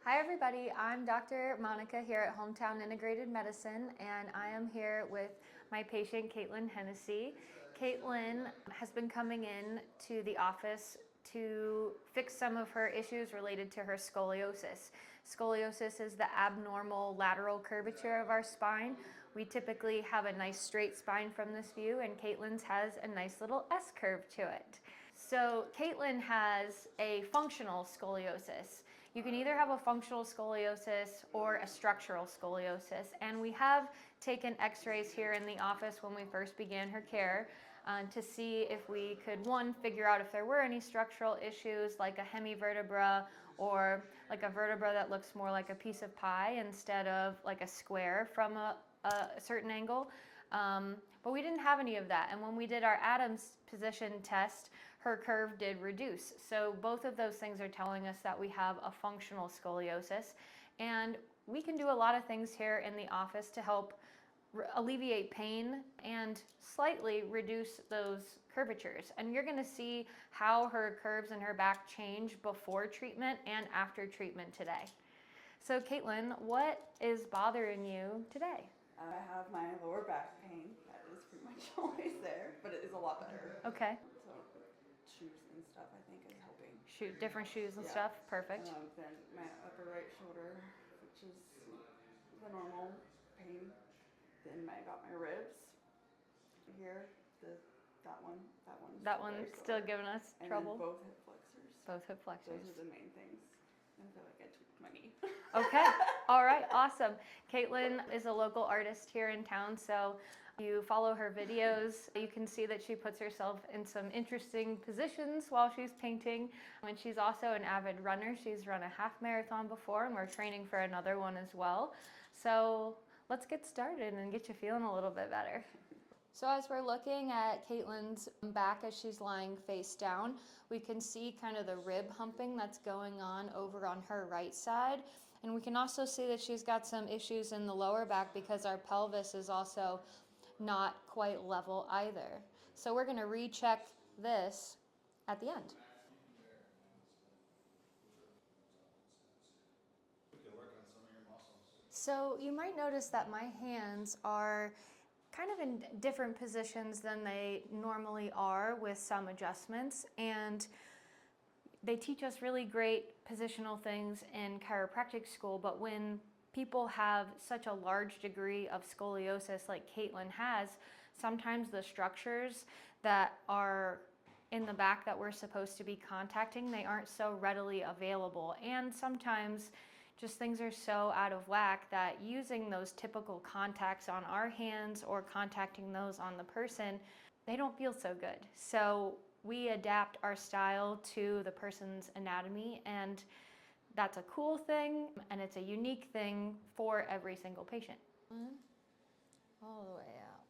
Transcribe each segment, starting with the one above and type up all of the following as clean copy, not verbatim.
Hi everybody, I'm Dr. Monica here at Hometown Integrated Medicine, and I am here with my patient Kaitlin Hennessy. Kaitlin has been coming in to the office to fix some of her issues related to her scoliosis. Scoliosis is the abnormal lateral curvature of our spine. We typically have a nice straight spine from this view, and Kaitlin's has a nice little S curve to it. So Kaitlin has a functional scoliosis. You can either have a functional scoliosis or a structural scoliosis, and we have taken x-rays here in the office when we first began her care to see if we could, one, figure out if there were any structural issues like a hemivertebra or like a vertebra that looks more like a piece of pie instead of like a square from a certain angle. But we didn't have any of that, and when we did our Adams position test, her curve did reduce. So both of those things are telling us that we have a functional scoliosis, and we can do a lot of things here in the office to help alleviate pain and slightly reduce those curvatures. And you're gonna see how her curves in her back change before treatment and after treatment today. So Kaitlin, what is bothering you today? I have my lower back pain. That is pretty much always there, but it is a lot better. Okay. So shoes and stuff I think is helping. Different shoes and stuff, perfect. Then my upper right shoulder, which is the normal pain. Then I got my ribs here. That one's still giving us trouble. And then both hip flexors. Both hip flexors. Those are the main things. I feel like I tweaked my knee. Okay, all right, awesome. Kaitlin is a local artist here in town, so you follow her videos. You can see that she puts herself in some interesting positions while she's painting. And she's also an avid runner. She's run a half marathon before, and we're training for another one as well. So let's get started and get you feeling a little bit better. So as we're looking at Kaitlin's back as she's lying face down, we can see kind of the rib humping that's going on over on her right side. And we can also see that she's got some issues in the lower back because our pelvis is also not quite level either. So we're gonna recheck this at the end. So you might notice that my hands are kind of in different positions than they normally are with some adjustments, and they teach us really great positional things in chiropractic school, but when people have such a large degree of scoliosis like Kaitlin has, sometimes the structures that are in the back that we're supposed to be contacting, they aren't so readily available, and sometimes just things are so out of whack that using those typical contacts on our hands or contacting those on the person, they don't feel so good. So we adapt our style to the person's anatomy, and that's a cool thing, and it's a unique thing for every single patient. All the way out.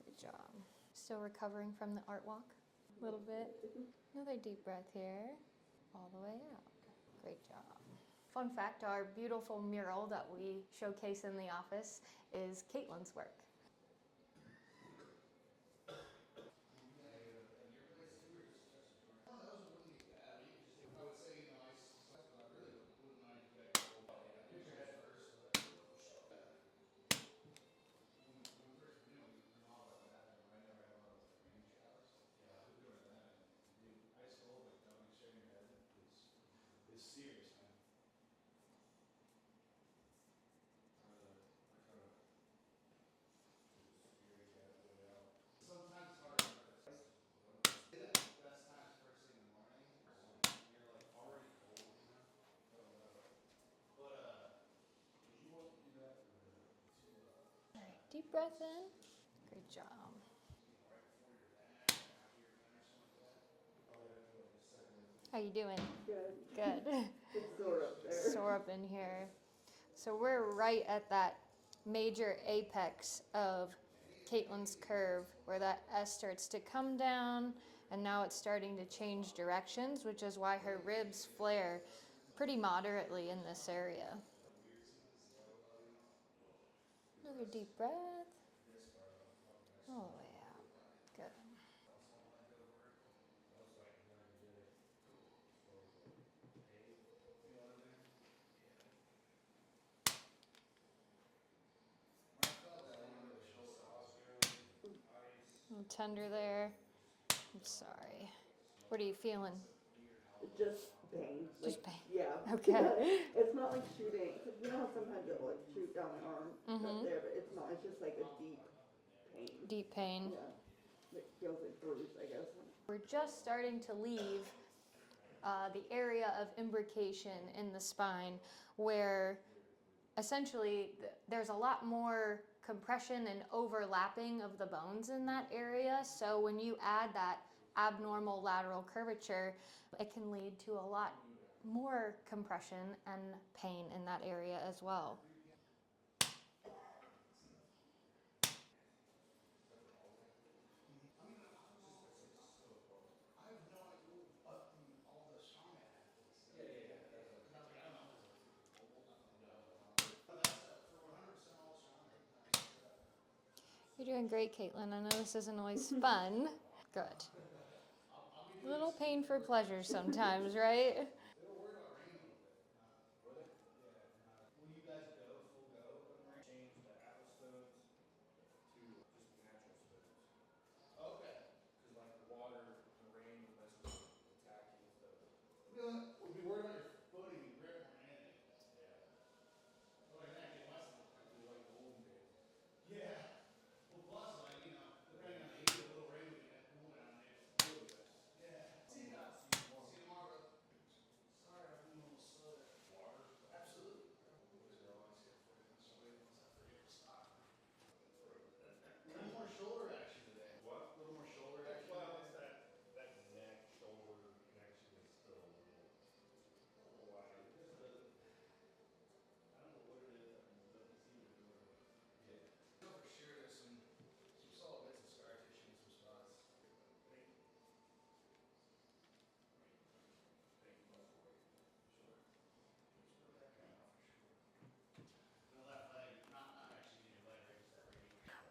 Good job. Still recovering from the art walk? A little bit. Another deep breath here. All the way out. Great job. Fun fact, our beautiful mural that we showcase in the office is Kaitlin's work. Deep breath in. Great job. How you doing? Good. Good. It's sore up there. Sore up in here. So we're right at that major apex of Kaitlin's curve where that S starts to come down, and now it's starting to change directions, which is why her ribs flare pretty moderately in this area. Another deep breath. All the way out. Good. little tender there. I'm sorry. What are you feeling? Just pain. Just pain. Yeah. Okay. It's not like shooting. You know how sometimes it will like shoot down my arm up there, but it's not. It's just like a deep pain. Deep pain. Yeah. It feels like bruised, I guess. We're just starting to leave the area of imbrication in the spine where essentially there's a lot more compression and overlapping of the bones in that area. So when you add that abnormal lateral curvature, it can lead to a lot more compression and pain in that area as well. You're doing great, Kaitlin. I know this isn't always fun. Good. A little pain for pleasure sometimes, right?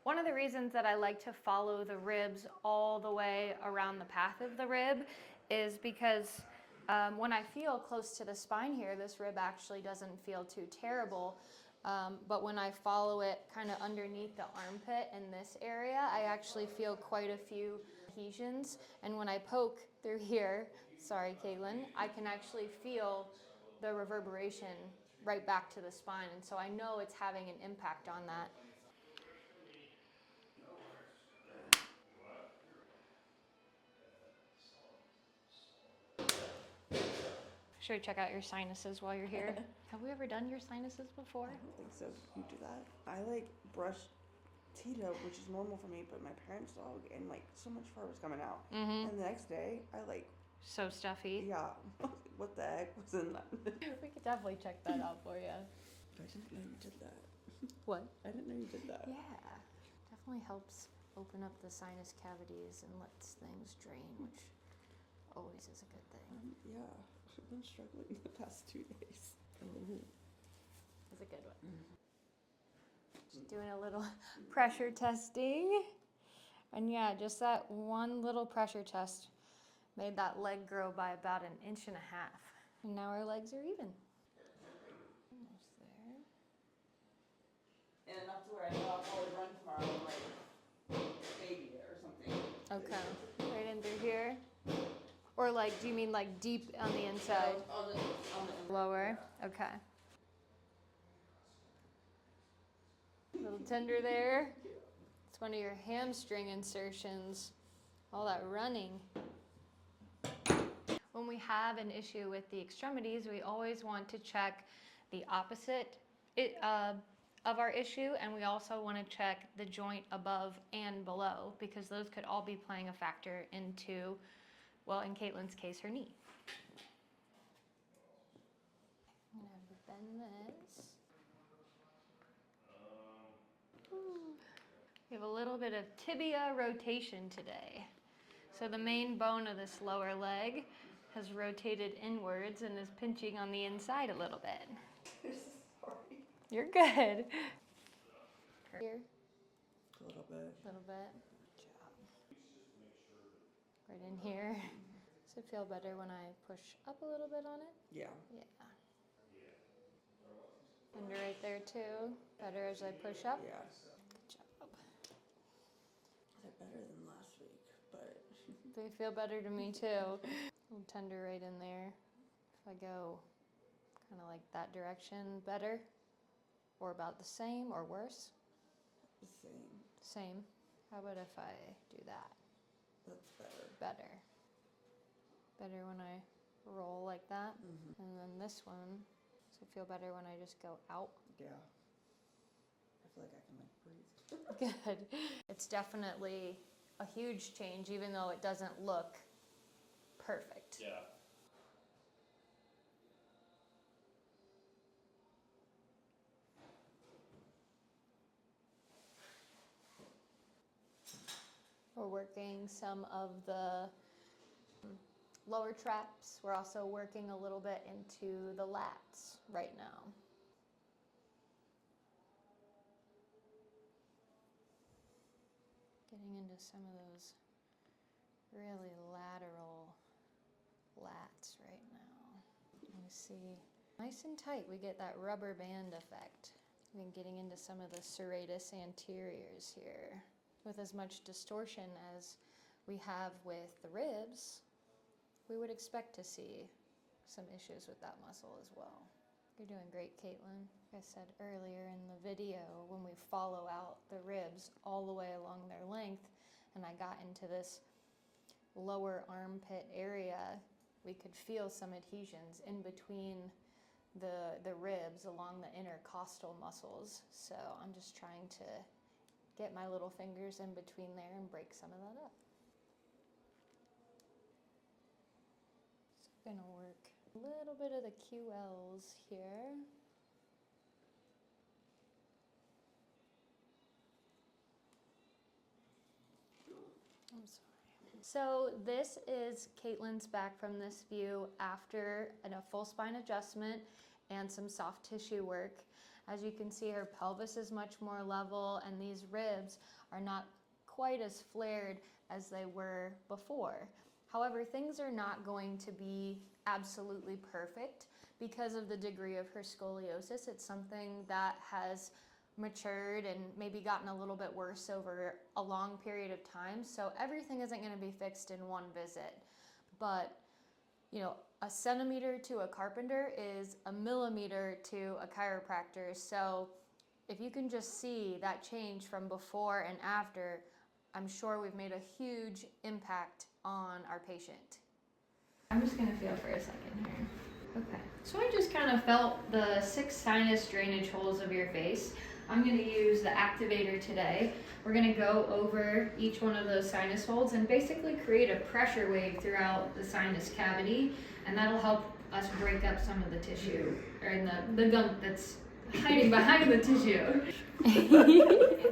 One of the reasons that I like to follow the ribs all the way around the path of the rib is because when I feel close to the spine here, this rib actually doesn't feel too terrible. But when I follow it kind of underneath the armpit in this area, I actually feel quite a few adhesions. And when I poke through here, sorry, Kaitlin, I can actually feel the reverberation right back to the spine. And so I know it's having an impact on that. Should we check out your sinuses while you're here? Have we ever done your sinuses before? I don't think so. You do that? I like brush Tito, which is normal for me, but my parents' dog, and like so much fur was coming out. Mm-hmm. And the next day, I like. So stuffy. Yeah. What the heck was in that? We could definitely check that out for you. I didn't know you did that. What? I didn't know you did that. Yeah. Definitely helps open up the sinus cavities and lets things drain, which always is a good thing. Yeah. I've been struggling the past 2 days. It's a good one. Just doing a little pressure testing. And yeah, just that one little pressure test made that leg grow by about 1.5 inches. And now our legs are even. Almost there. And enough to where I know I'll probably run tomorrow and like baby it or something. Okay. Right in through here. Or like, do you mean like deep on the inside? On the Lower? Okay. A little tender there. It's one of your hamstring insertions. All that running. When we have an issue with the extremities, we always want to check the opposite of our issue, and we also want to check the joint above and below, because those could all be playing a factor into, well, in Kaitlin's case, her knee. I'm going to bend this. Ooh. We have a little bit of tibia rotation today. So the main bone of this lower leg has rotated inwards and is pinching on the inside a little bit. Sorry. You're good. Here. A little bit. A little bit. Good job. Right in here. Does it feel better when I push up a little bit on it? Yeah. Yeah. Under right there too. Better as I push up? Yeah. Good job. Is it better than last but They feel better to me too. A little tender right in there. If I go kind of like that direction, better? Or about the same or worse? the same. Same. How about if I do that? That's better. Better. Better when I roll like that. Mm-hmm. And then this one, does it feel better when I just go out? Yeah. I feel like I can like breathe. Good. It's definitely a huge change, even though it doesn't look perfect. Yeah. We're working some of the lower traps. We're also working a little bit into the lats right now. Getting into some of those really lateral lats right now. You see, nice and tight, we get that rubber band effect. Even getting into some of the serratus anteriors here. With as much distortion as we have with the ribs, we would expect to see some issues with that muscle as well. You're doing great, Kaitlin. Like I said earlier in the video, when we follow out the ribs all the way along their length, and I got into this lower armpit area, we could feel some adhesions in between the ribs along the intercostal muscles. So I'm just trying to get my little fingers in between there and break some of that up. So I'm gonna work a little bit of the QLs here. I'm sorry. So this is Kaitlin's back from this view after a full spine adjustment and some soft tissue work. As you can see, her pelvis is much more level and these ribs are not quite as flared as they were before. However, things are not going to be absolutely perfect because of the degree of her scoliosis. It's something that has matured and maybe gotten a little bit worse over a long period of time. So everything isn't going to be fixed in one visit. But, you know, a centimeter to a carpenter is a millimeter to a chiropractor. So if you can just see that change from before and after, I'm sure we've made a huge impact on our patient. I'm just going to feel for a second here. Okay, so I just kind of felt the 6 sinus drainage holes of your face. I'm going to use the activator today. We're going to go over each one of those sinus holes and basically create a pressure wave throughout the sinus cavity, and that'll help us break up some of the tissue, or the gunk that's hiding behind the tissue.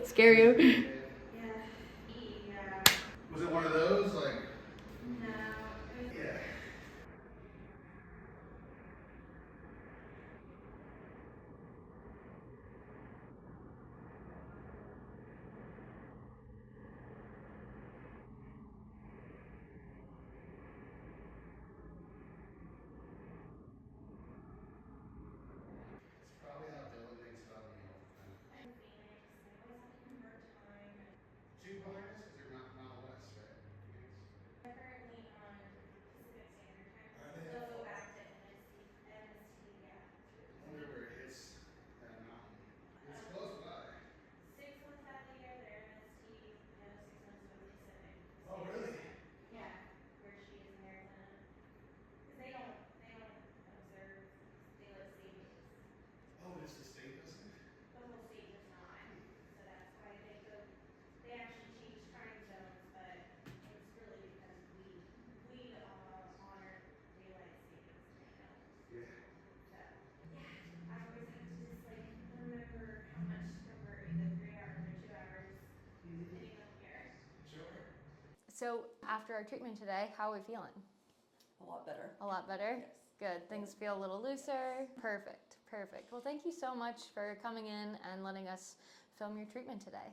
Scare you? Yeah. Was it one of those? Like, No. yeah. It's probably how Dillon thinks about me all the time. In Phoenix, I always have to convert time. And 2 hours? Because they're not Mountain West, right? Phoenix? they're currently on Pacific Standard Time. Are they They'll that go far? back to MST. MST, yeah. I wonder where it hits that mountain. It's Um, close by. 6 months out of the year, they're MST. The other 6 months are Pacific. Oh, really? Yeah, where she is in Arizona. Because they don't observe daylight savings. Oh, just the state doesn't? The whole state does not. So that's why they go. They actually change time zones, but it's really because we honor daylight savings and they don't. Yeah. So yeah, I always have to just like remember how much over either 3 hours or 2 hours, depending on the year. Sure. So after our treatment today, how are we feeling? A lot better. A lot better? Yes. Good. Things feel a little looser. Perfect. Perfect. Well, thank you so much for coming in and letting us film your treatment today.